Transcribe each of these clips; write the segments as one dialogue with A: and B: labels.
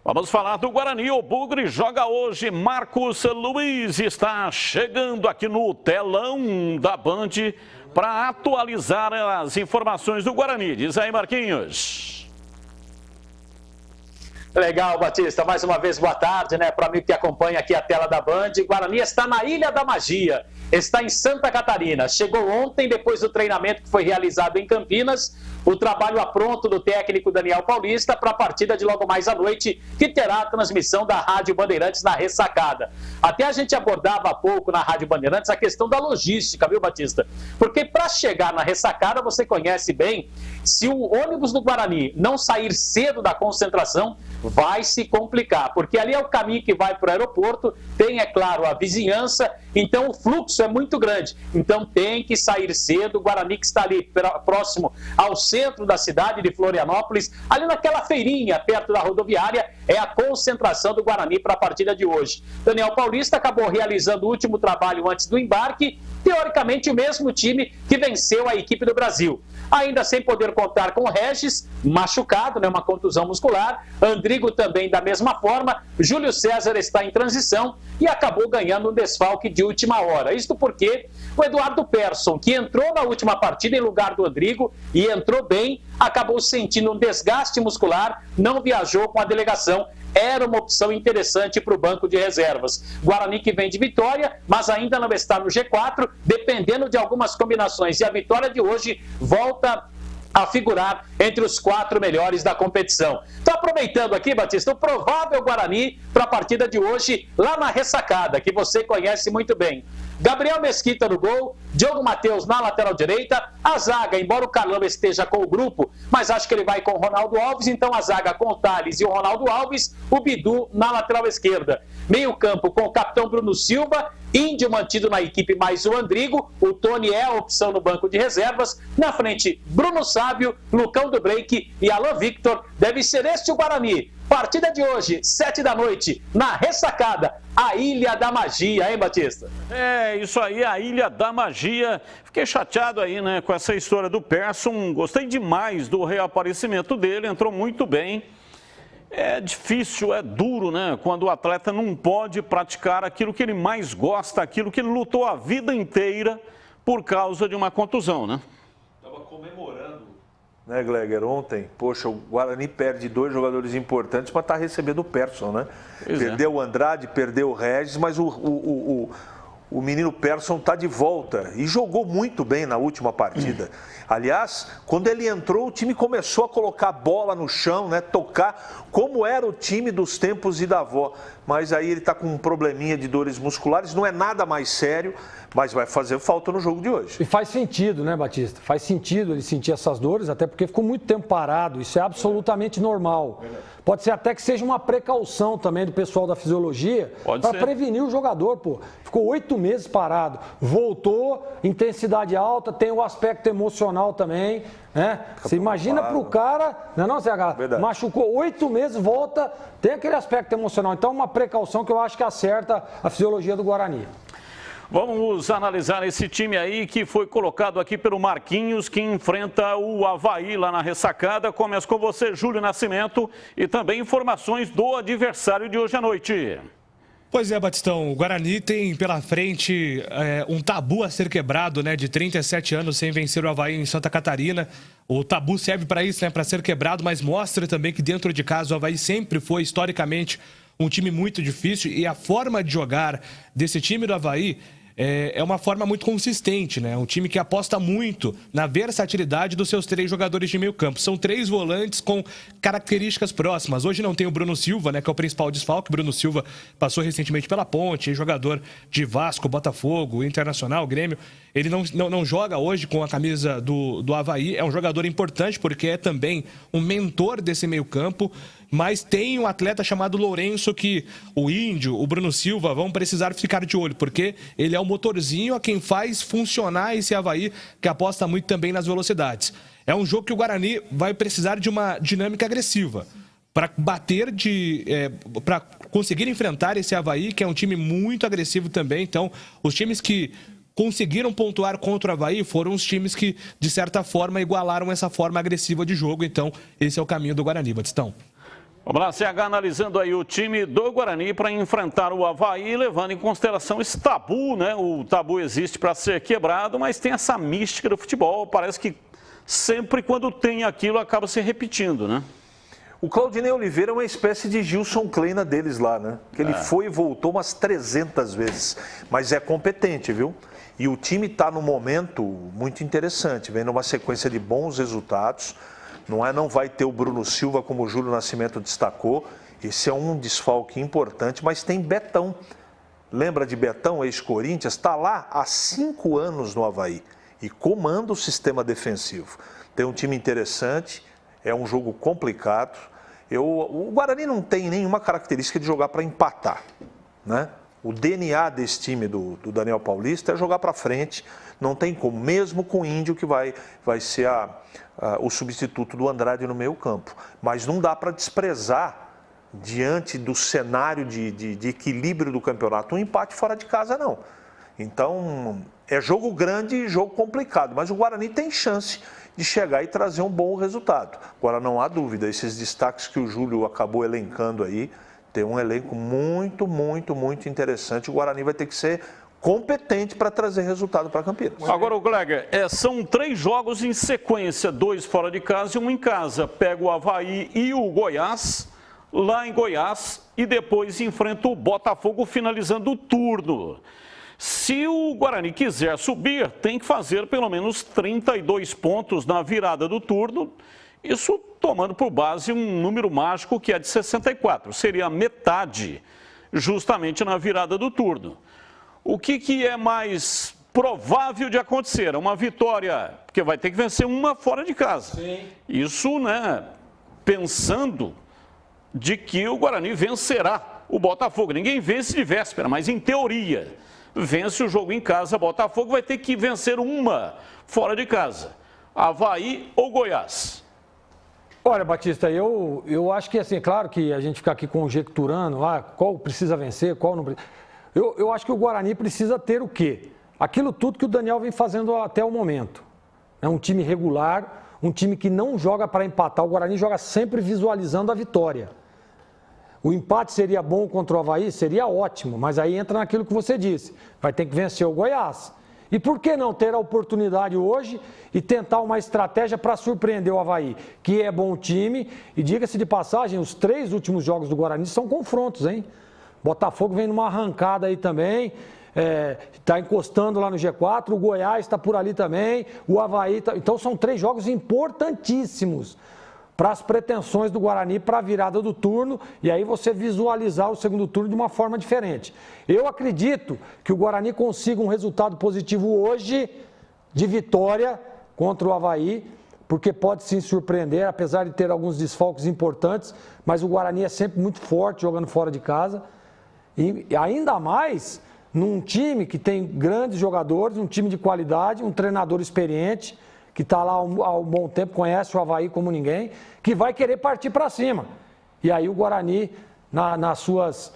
A: Vamos falar do Guarani. O Bugre joga hoje. Marcos Luiz está chegando aqui no telão da Band para atualizar as informações do Guarani. Diz aí, Marquinhos.
B: Legal, Batista. Mais uma vez, boa tarde, né? Para mim que acompanha aqui a tela da Band. Guarani está na Ilha da Magia. Está em Santa Catarina. Chegou ontem, depois do treinamento que foi realizado em Campinas, o trabalho apronto do técnico Daniel Paulista para a partida de logo mais à noite, que terá a transmissão da Rádio Bandeirantes na Ressacada. Até a gente abordava há pouco na Rádio Bandeirantes a questão da logística, viu, Batista? Porque para chegar na Ressacada, você conhece bem, se o ônibus do Guarani não sair cedo da concentração, vai se complicar, porque ali é o caminho que vai para o aeroporto, tem, é claro, a vizinhança, então o fluxo é muito grande. Então tem que sair cedo. O Guarani, que está ali próximo ao centro da cidade de Florianópolis, ali naquela feirinha perto da rodoviária, é a concentração do Guarani para a partida de hoje. Daniel Paulista acabou realizando o último trabalho antes do embarque, teoricamente o mesmo time que venceu a equipe do Brasil. Ainda sem poder contar com o Regis, machucado, né, uma contusão muscular. Andrigo também da mesma forma. Júlio César está em transição e acabou ganhando um desfalque de última hora. Isto porque o Eduardo Persson, que entrou na última partida em lugar do Andrigo e entrou bem, acabou sentindo um desgaste muscular, não viajou com a delegação. Era uma opção interessante para o banco de reservas. Guarani que vem de vitória, mas ainda não está no G4, dependendo de algumas combinações. E a vitória de hoje volta a figurar entre os 4 melhores da competição. Estou aproveitando aqui, Batista, o provável Guarani para a partida de hoje lá na Ressacada, que você conhece muito bem. Gabriel Mesquita no gol, Diogo Matheus na lateral direita, a zaga, embora o Carlão esteja com o grupo, mas acho que ele vai com o Ronaldo Alves, então a zaga com o Thales e o Ronaldo Alves, o Bidu na lateral esquerda. Meio campo com o capitão Bruno Silva, Índio mantido na equipe mais o Andrigo, o Tony é a opção no banco de reservas, na frente Bruno Sábio, Lucão do Break e Alan Victor. Deve ser este o Guarani. Partida de hoje, 7 da noite, na Ressacada, a Ilha da Magia, hein, Batista?
A: É, isso aí, a Ilha da Magia. Fiquei chateado aí, né, com essa história do Persson. Gostei demais do reaparecimento dele, entrou muito bem. É difícil, é duro, né, quando o atleta não pode praticar aquilo que ele mais gosta, aquilo que ele lutou a vida inteira por causa de uma contusão, né?
C: Estava comemorando, né, Gleger, ontem. Poxa, o Guarani perde 2 jogadores importantes, mas está recebendo o Persson, né? Perdeu o Andrade, perdeu o Regis, mas o menino Persson está de volta e jogou muito bem na última partida. Aliás, quando ele entrou, o time começou a colocar a bola no chão, né, tocar como era o time dos tempos de Davó. Mas aí ele está com um probleminha de dores musculares, não é nada mais sério, mas vai fazer falta no jogo de hoje.
D: E faz sentido, né, Batista? Faz sentido ele sentir essas dores, até porque ficou muito tempo parado, isso é absolutamente normal. Pode ser até que seja uma precaução também do pessoal da fisiologia para prevenir o jogador, pô. Ficou 8 meses parado, voltou, intensidade alta, tem o aspecto emocional também, né? Você imagina para o cara, não é não, CH? Verdade. Machucou 8 meses, volta, tem aquele aspecto emocional. Então, uma precaução que eu acho que acerta a fisiologia do Guarani.
A: Vamos analisar esse time aí que foi colocado aqui pelo Marquinhos, que enfrenta o Avaí lá na Ressacada. Começo com você, Júlio Nascimento, e também informações do adversário de hoje à noite.
E: Pois é, Batistão, o Guarani tem pela frente um tabu a ser quebrado, né, de 37 anos sem vencer o Avaí em Santa Catarina. O tabu serve para isso, né, para ser quebrado, mas mostra também que dentro de casa o Avaí sempre foi, historicamente, um time muito difícil, e a forma de jogar desse time do Avaí é uma forma muito consistente, né? Um time que aposta muito na versatilidade dos seus 3 jogadores de meio campo. São 3 volantes com características próximas. Hoje não tem o Bruno Silva, né, que é o principal desfalque. O Bruno Silva passou recentemente pela Ponte, jogador de Vasco, Botafogo, Internacional, Grêmio. Ele não joga hoje com a camisa do Avaí. É um jogador importante porque é também um mentor desse meio campo. Mas tem um atleta chamado Lourenço que o Índio, o Bruno Silva vão precisar ficar de olho, porque ele é o motorzinho a quem faz funcionar esse Avaí, que aposta muito também nas velocidades. É um jogo que o Guarani vai precisar de uma dinâmica agressiva para para conseguir enfrentar esse Avaí, que é um time muito agressivo também. Então, os times que conseguiram pontuar contra o Avaí foram os times que, de certa forma, igualaram essa forma agressiva de jogo. Então, esse é o caminho do Guarani, Batistão.
A: Vamos lá, CH, analisando aí o time do Guarani para enfrentar o Avaí, levando em consideração esse tabu, né? O tabu existe para ser quebrado, mas tem essa mística do futebol. Parece que sempre quando tem aquilo acaba se repetindo, né?
C: O Claudinei Oliveira é uma espécie de Gilson Kleina deles lá, né? Que ele foi e voltou umas 300 vezes, mas é competente, viu? E o time está num momento muito interessante, vem numa sequência de bons resultados. Não vai ter o Bruno Silva, como o Júlio Nascimento destacou. Esse é um desfalque importante, mas tem Betão. Lembra de Betão, ex-Corinthians? Está lá há 5 anos no Avaí e comanda o sistema defensivo. Tem um time interessante, é um jogo complicado. O Guarani não tem nenhuma característica de jogar para empatar, né? O DNA desse time do Daniel Paulista é jogar para frente, não tem como, mesmo com o Índio, que vai ser o substituto do Andrade no meio campo. Mas não dá para desprezar, diante do cenário de equilíbrio do campeonato, um empate fora de casa, não. Então, é jogo grande e jogo complicado, mas o Guarani tem chance de chegar e trazer um bom resultado. Agora, não há dúvida, esses destaques que o Júlio acabou elencando aí, tem um elenco muito, muito, muito interessante. O Guarani vai ter que ser competente para trazer resultado para Campinas.
A: Agora, o Gleger, são 3 jogos em sequência, 2 fora de casa e 1 em casa. Pega o Avaí e o Goiás, lá em Goiás, e depois enfrenta o Botafogo, finalizando o turno. Se o Guarani quiser subir, tem que fazer pelo menos 32 pontos na virada do turno, isso tomando por base um número mágico que é de 64, seria metade justamente na virada do turno. O que é mais provável de acontecer? Uma vitória, porque vai ter que vencer uma fora de casa. Sim. Isso, né, pensando de que o Guarani vencerá o Botafogo. Ninguém vence de véspera, mas em teoria, vence o jogo em casa, Botafogo vai ter que vencer uma fora de casa. Avaí ou Goiás?
D: Olha, Batista, eu acho que, assim, é claro que a gente fica aqui conjecturando, qual precisa vencer, qual não precisa. Eu acho que o Guarani precisa ter o quê? Aquilo tudo que o Daniel vem fazendo até o momento. É um time regular, um time que não joga para empatar. O Guarani joga sempre visualizando a vitória. O empate seria bom contra o Avaí? Seria ótimo, mas aí entra naquilo que você disse. Vai ter que vencer o Goiás. E por que não ter a oportunidade hoje e tentar uma estratégia para surpreender o Avaí, que é bom time, e diga-se de passagem, os 3 últimos jogos do Guarani são confrontos, hein? Botafogo vem numa arrancada aí também, está encostando lá no G4, o Goiás está por ali também, o Avaí, então são 3 jogos importantíssimos para as pretensões do Guarani para a virada do turno, e aí você visualizar o segundo turno de uma forma diferente. Eu acredito que o Guarani consiga um resultado positivo hoje de vitória contra o Avaí, porque pode sim surpreender, apesar de ter alguns desfalques importantes, mas o Guarani é sempre muito forte jogando fora de casa, e ainda mais num time que tem grandes jogadores, um time de qualidade, um treinador experiente, que está lá há um bom tempo, conhece o Avaí como ninguém, que vai querer partir para cima. E aí o Guarani, nas suas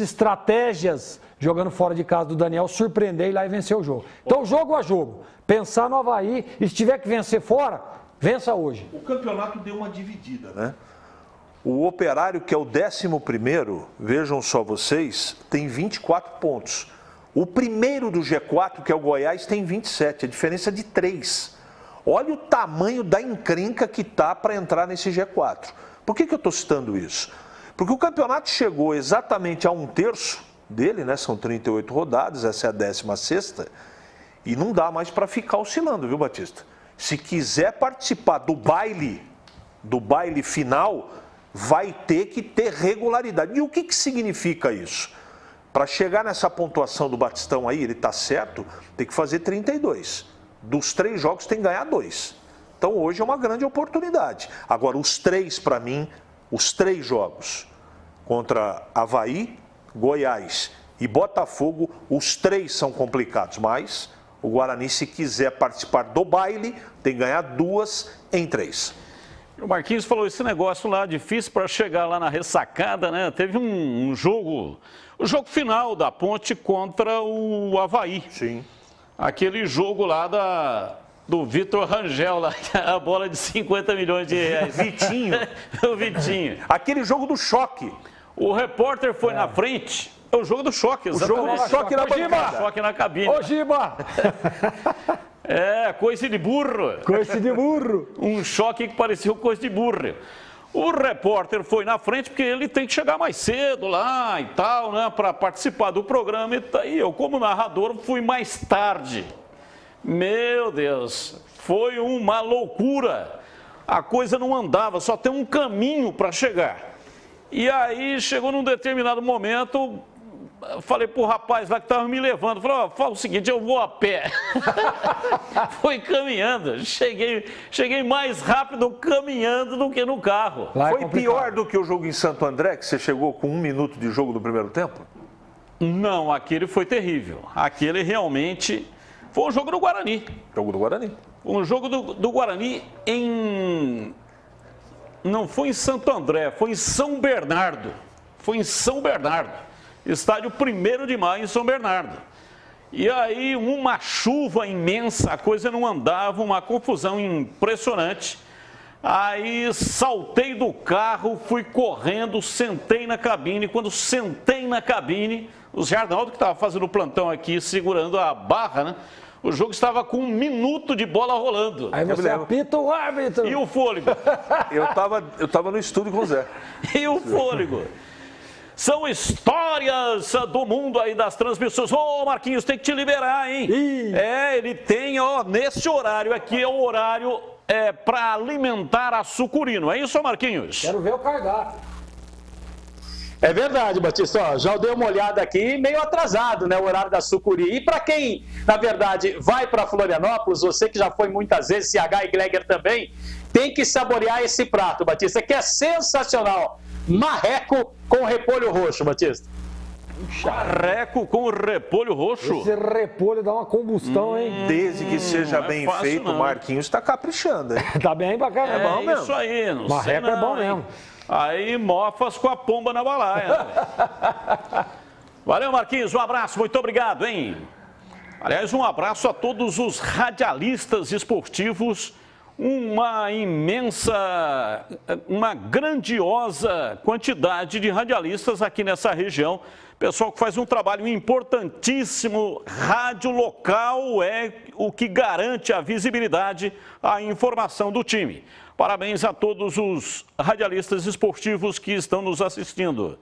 D: estratégias, jogando fora de casa do Daniel, surpreender e lá e vencer o jogo. Então, jogo a jogo, pensar no Avaí, e se tiver que vencer fora, vença hoje.
C: O campeonato deu uma dividida, né? O Operário, que é o 11º, vejam só vocês, tem 24 pontos. O primeiro do G4, que é o Goiás, tem 27, a diferença de 3. Olha o tamanho da encrenca que está para entrar nesse G4. Por que eu estou citando isso? Porque o campeonato chegou exatamente a 1/3 dele, né? São 38 rodadas, essa é a 16ª, e não dá mais para ficar oscilando, viu, Batista? Se quiser participar do baile final, vai ter que ter regularidade. E o que significa isso? Para chegar nessa pontuação do Batistão aí, ele está certo, tem que fazer 32. Dos 3 jogos tem que ganhar 2. Então hoje é uma grande oportunidade. Agora, os 3 para mim, os 3 jogos contra Avaí, Goiás e Botafogo, os 3 são complicados, mas o Guarani, se quiser participar do baile, tem que ganhar 2 em 3.
A: O Marquinhos falou esse negócio lá, difícil para chegar lá na ressacada, né? Teve um jogo, o jogo final da Ponte contra o Avaí.
C: Sim.
A: Aquele jogo lá do Vitor Rangel, lá, a bola de 50 milhões de reais.
C: Vitinho.
A: O Vitinho.
C: Aquele jogo do choque.
A: O repórter foi na frente. É o jogo do choque, exatamente.
C: O jogo do choque na bancada.
A: Choque na cabine.
D: Ô, Giba!
A: É, coice de burro.
D: Coice de burro.
A: Um choque que parecia coisa de burro. O repórter foi na frente porque ele tem que chegar mais cedo lá e tal, né, para participar do programa. E eu, como narrador, fui mais tarde. Meu Deus, foi uma loucura. A coisa não andava, só tem um caminho para chegar. E aí chegou num determinado momento, falei pro rapaz lá que estava me levando, falei, ó, fala o seguinte, eu vou a pé. Foi caminhando, cheguei mais rápido caminhando do que no carro.
C: Foi pior do que o jogo em Santo André, que você chegou com 1 minuto de jogo do primeiro tempo?
A: Não, aquele foi terrível. Aquele realmente foi um jogo do Guarani.
C: Jogo do Guarani.
A: Um jogo do Guarani em... Não foi em Santo André, foi em São Bernardo. Foi em São Bernardo. Estádio 1º de Maio em São Bernardo. E aí uma chuva imensa, a coisa não andava, uma confusão impressionante. Aí saltei do carro, fui correndo, sentei na cabine. Quando sentei na cabine, o Zé Arnaldo, que estava fazendo o plantão aqui, segurando a barra, né? O jogo estava com 1 minuto de bola rolando.
D: Aí você apita o árbitro.
A: E o fôlego?
C: Eu tava no estúdio com o Zé.
A: E o fôlego? São histórias do mundo aí das transmissões. Ô, Marquinhos, tem que te liberar, hein? É, ele tem, ó, nesse horário aqui, é o horário para alimentar a sucuri, não é isso, Marquinhos?
D: Quero ver o cardápio.
B: É verdade, Batista. Ó, já dei uma olhada aqui, meio atrasado, né, o horário da sucuri. E para quem, na verdade, vai para Florianópolis, você que já foi muitas vezes, CH e Gleger também, tem que saborear esse prato, Batista, que é sensacional. Marreco com repolho roxo, Batista.
A: Marreco com repolho roxo.
D: Esse repolho dá uma combustão, hein?
C: Desde que seja bem
A: fácil,
C: feito, o
A: não.
C: Marquinhos está caprichando, hein?
D: Tá bem bacana.
A: É
D: bom mesmo.
A: isso aí, não sei
D: Marreco
A: não,
D: é bom
A: hein?
D: mesmo.
A: Aí mofas com a pomba na balaia. Valeu, Marquinhos, um abraço, muito obrigado, hein? Aliás, um abraço a todos os radialistas esportivos, uma imensa, uma grandiosa quantidade de radialistas aqui nessa região. Pessoal que faz um trabalho importantíssimo, rádio local é o que garante a visibilidade, a informação do time. Parabéns a todos os radialistas esportivos que estão nos assistindo.